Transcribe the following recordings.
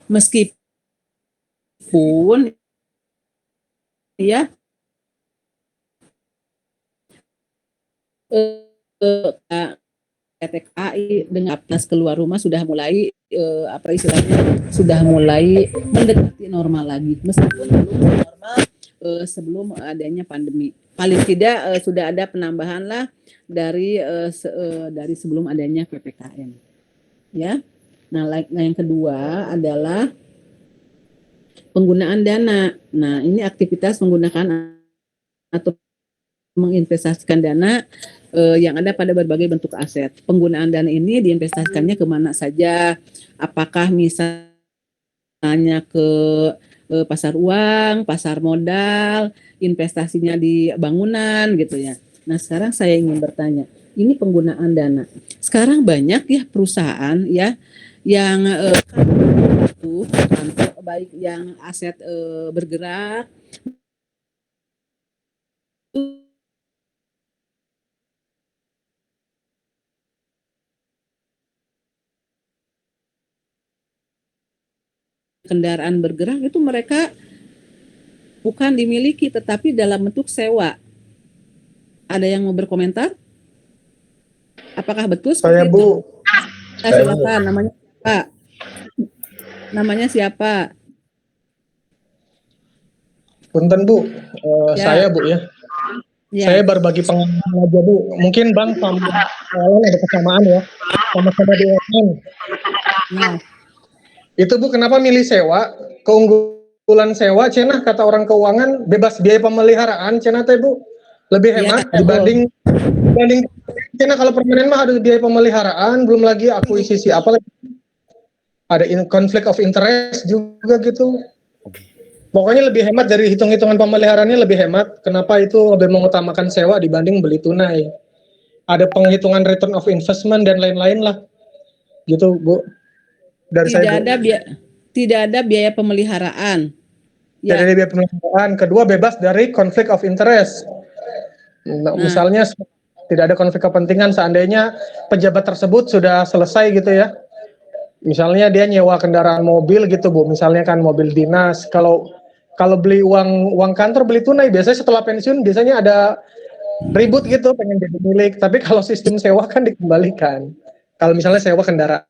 meskipun ya PT KAI dengan apnas keluar rumah sudah mulai apa istilahnya sudah mulai mendekati normal lagi meskipun belum normal sebelum adanya pandemi. Paling tidak sudah ada penambahan lah dari sebelum adanya PPKM. Ya. Nah, yang kedua adalah penggunaan dana. Nah, ini aktivitas menggunakan atau menginvestasikan dana yang ada pada berbagai bentuk aset. Penggunaan dana ini diinvestasikannya kemana saja? Apakah misalnya ke pasar uang, pasar modal, investasinya di bangunan gitu ya. Nah sekarang saya ingin bertanya, ini penggunaan dana. Sekarang banyak ya perusahaan ya yang itu baik yang aset bergerak kendaraan bergerak itu mereka bukan dimiliki tetapi dalam bentuk sewa. Ada yang mau berkomentar? Apakah betul Saya seperti Bu. itu? Silakan, namanya siapa? Namanya siapa? Punten Bu, Ya. saya Bu ya. Saya berbagi pengalaman aja Bu. Mungkin Bang sama ada kesamaan ya. Sama-sama di UMN. Nah. Itu Bu kenapa milih sewa? Keunggulan sewa cenah kata orang keuangan bebas biaya pemeliharaan cenah teh Bu. Lebih hemat dibanding cenah kalau permanen mah ada biaya pemeliharaan, belum lagi akuisisi apa lagi. Ada konflik of interest juga gitu. Pokoknya lebih hemat dari hitung-hitungan pemeliharaannya lebih hemat. Kenapa itu lebih mengutamakan sewa dibanding beli tunai? Ada penghitungan return of investment dan lain-lain lah. Gitu Bu. Dari saya Bu. Tidak ada biaya pemeliharaan. Tidak ada biaya pemeliharaan. Kedua bebas dari conflict of interest. Nah, misalnya tidak ada konflik kepentingan seandainya pejabat tersebut sudah selesai gitu ya. Misalnya dia nyewa kendaraan mobil gitu Bu. Misalnya kan mobil dinas. Kalau beli uang kantor beli tunai biasanya setelah pensiun biasanya ada ribut gitu pengen jadi milik, tapi kalau sistem sewa kan dikembalikan. Kalau misalnya sewa kendaraan,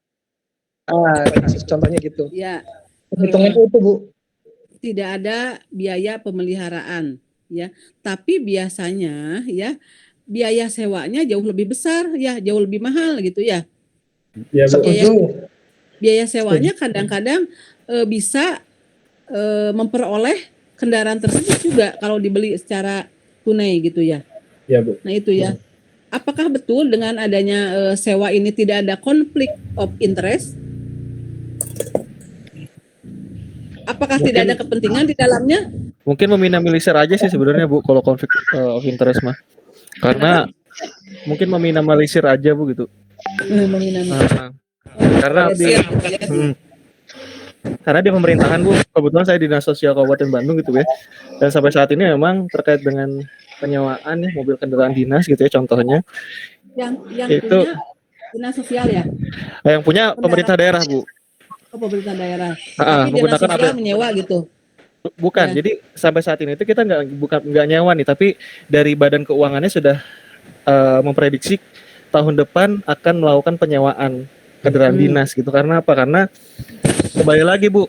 kasus contohnya gitu. Ya. Hitungannya itu Bu. Tidak ada biaya pemeliharaan ya, tapi biasanya ya biaya sewanya jauh lebih besar ya, jauh lebih mahal gitu ya. Ya setuju. Biaya sewanya kadang-kadang bisa memperoleh kendaraan tersebut juga kalau dibeli secara tunai gitu ya. Ya Bu. Nah itu ya. Apakah betul dengan adanya sewa ini tidak ada konflik of interest? Apakah tidak ada kepentingan di dalamnya? Mungkin meminimalisir aja sih sebenarnya Bu kalau konflik of interest mah. Karena mungkin meminimalisir aja Bu gitu. Karena karena di pemerintahan Bu, kebetulan saya dinas sosial Kabupaten Bandung gitu ya. Dan sampai saat ini memang terkait dengan penyewaan ya mobil kendaraan dinas gitu ya contohnya. Yang itu punya dinas sosial ya? Yang punya pemerintah daerah Bu. Oh, pemerintah daerah. Tapi dinas sosial menyewa gitu. Bukan, jadi sampai saat ini itu kita nggak nyewa nih, tapi dari Badan Keuangannya sudah memprediksi tahun depan akan melakukan penyewaan kendaraan dinas gitu. Karena apa? Karena kembali lagi Bu,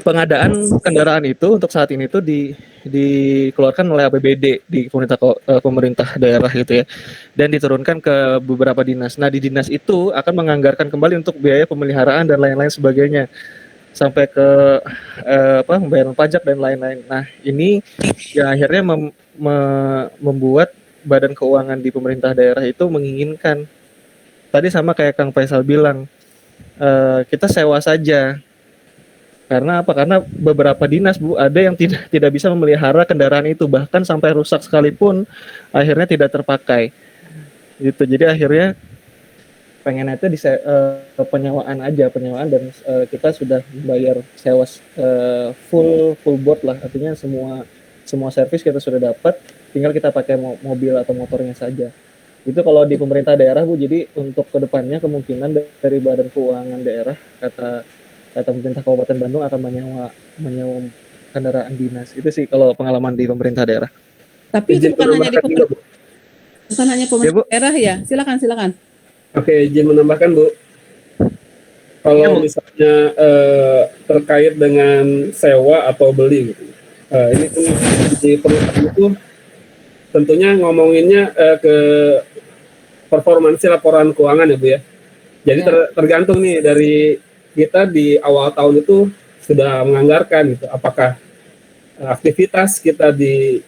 pengadaan kendaraan itu untuk saat ini tuh dikeluarkan oleh APBD di pemerintah daerah gitu ya, dan diturunkan ke beberapa dinas. Nah di dinas itu akan menganggarkan kembali untuk biaya pemeliharaan dan lain-lain sebagainya sampai ke pembayaran pajak dan lain-lain. Nah ini ya akhirnya membuat Badan Keuangan di pemerintah daerah itu menginginkan tadi sama kayak Kang Faisal bilang, kita sewa saja. Karena apa? Karena beberapa dinas Bu ada yang tidak bisa memelihara kendaraan itu, bahkan sampai rusak sekalipun akhirnya tidak terpakai. Gitu. Jadi akhirnya pengennya itu di penyewaan dan kita sudah membayar sewa full board lah, artinya semua servis kita sudah dapat. tinggal kita pakai mobil atau motornya saja. Itu kalau di pemerintah daerah Bu. Jadi untuk kedepannya kemungkinan dari Badan Keuangan Daerah kata pemerintah Kabupaten Bandung akan menyewa kendaraan dinas. Itu sih kalau pengalaman di pemerintah daerah. Tapi itu bukan hanya di Ya, Bu. pemerintah daerah ya. Silakan. Oke, izin menambahkan Bu. Kalau misalnya terkait dengan sewa atau beli gitu. Ini kan di perusahaan itu tentunya ngomonginnya ke performansi laporan keuangan ya Bu ya. Jadi tergantung nih dari kita di awal tahun itu sudah menganggarkan gitu. Apakah aktivitas kita di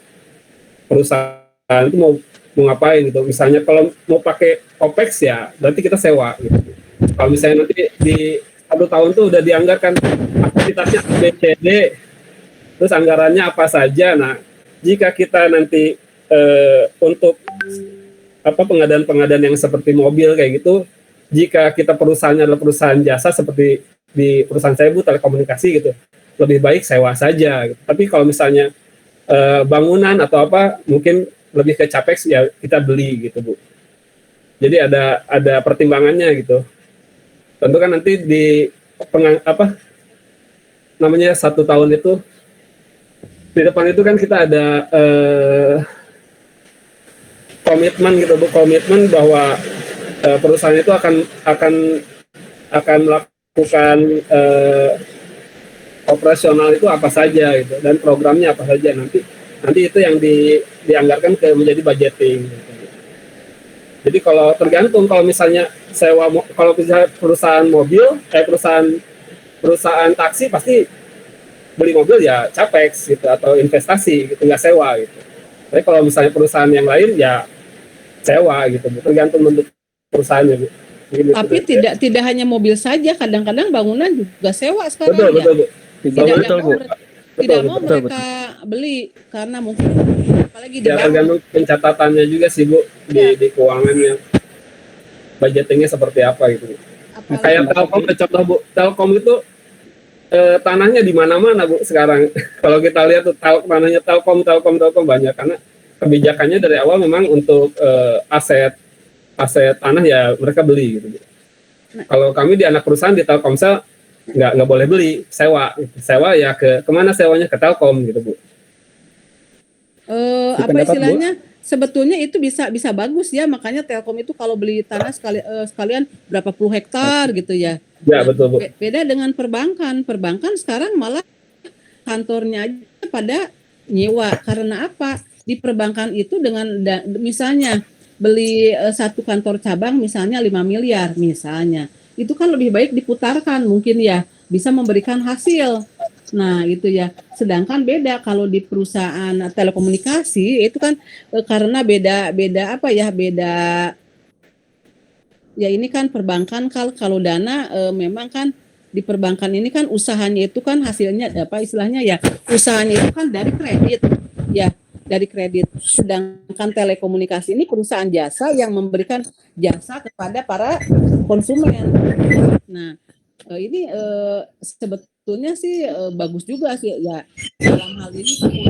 perusahaan itu mau ngapain gitu. Misalnya kalau mau pakai OPEX ya berarti kita sewa gitu. Kalau misalnya nanti di 1 tahun tuh udah dianggarkan aktivitasnya ABCD, terus anggarannya apa saja. Nah, jika kita nanti untuk pengadaan yang seperti mobil kayak gitu, jika kita perusahaannya adalah perusahaan jasa seperti di perusahaan saya Bu, telekomunikasi gitu, lebih baik sewa saja gitu. Tapi kalau misalnya bangunan atau apa mungkin lebih ke capex ya kita beli gitu Bu. Jadi ada pertimbangannya gitu. Tentu kan nanti di 1 tahun itu di depan itu kan kita ada komitmen gitu Bu, komitmen bahwa perusahaan itu akan melakukan operasional itu apa saja gitu dan programnya apa saja nanti itu yang dianggarkan menjadi budgeting gitu. Jadi kalau tergantung, kalau misalnya kalau misalnya perusahaan mobil, perusahaan taksi pasti beli mobil ya capex gitu atau investasi gitu, nggak sewa gitu. Tapi kalau misalnya perusahaan yang lain ya sewa gitu, tergantung bentuk perusahaannya. Gitu. Tapi tidak hanya mobil saja, kadang-kadang bangunan juga sewa sekarang betul, ya. Betul, Bu. Tidak mau mereka beli karena mungkin apalagi di ya tergantung pencatatannya juga sih Bu di keuangannya budgetingnya seperti apa gitu. Kayak Telkom, contoh Bu, Telkom itu tanahnya di mana-mana Bu sekarang. Kalau kita lihat tuh tanahnya Telkom banyak karena kebijakannya dari awal memang untuk aset tanah ya mereka beli gitu. Kalau kami di anak perusahaan di Telkomsel nggak boleh beli, sewa ya kemana sewanya, ke Telkom gitu Bu. Apa istilahnya Bu? Sebetulnya itu bisa bagus ya, makanya Telkom itu kalau beli tanah sekalian berapa puluh hektar gitu ya. Ya betul Bu. Beda dengan perbankan sekarang malah kantornya aja pada nyewa. Karena apa? Di perbankan itu dengan misalnya beli satu kantor cabang misalnya 5 miliar misalnya, itu kan lebih baik diputarkan mungkin ya, bisa memberikan hasil. Nah itu ya, sedangkan beda kalau di perusahaan telekomunikasi itu kan karena beda ya, ini kan perbankan kalau dana memang kan di perbankan ini kan usahanya itu kan hasilnya istilahnya ya, usahanya itu kan dari kredit ya, dari kredit. Sedangkan telekomunikasi ini perusahaan jasa yang memberikan jasa kepada para konsumen. Nah, ini sebetulnya sih bagus juga sih ya, dalam hal ini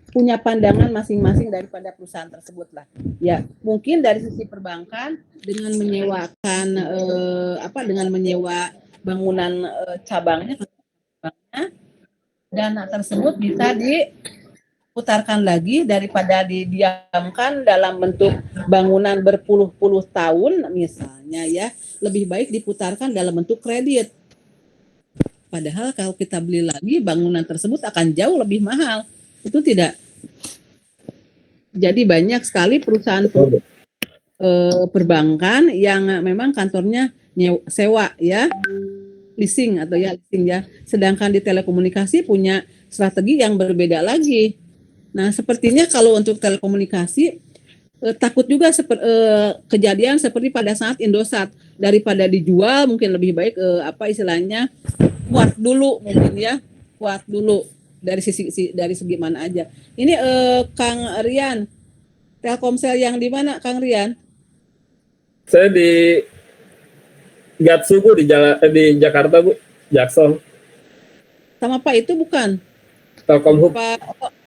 punya pandangan masing-masing daripada perusahaan tersebut lah. Ya, mungkin dari sisi perbankan dengan menyewakan dengan menyewa bangunan cabangnya, dana tersebut bisa diputarkan lagi daripada didiamkan dalam bentuk bangunan berpuluh-puluh tahun misalnya ya, lebih baik diputarkan dalam bentuk kredit. Padahal kalau kita beli lagi bangunan tersebut akan jauh lebih mahal. Itu tidak. Jadi banyak sekali perusahaan perbankan yang memang kantornya sewa ya, leasing ya. Sedangkan di telekomunikasi punya strategi yang berbeda lagi. Nah, sepertinya kalau untuk telekomunikasi takut juga kejadian seperti pada saat Indosat, daripada dijual mungkin lebih baik kuat dulu mungkin ya, kuat dulu dari segi mana aja. Ini Kang Rian, Telkomsel yang di mana Kang Rian? Saya di Gatsu Bu, di Jakarta Bu, Jaksel. Sama Pak itu bukan? Telkom Hub.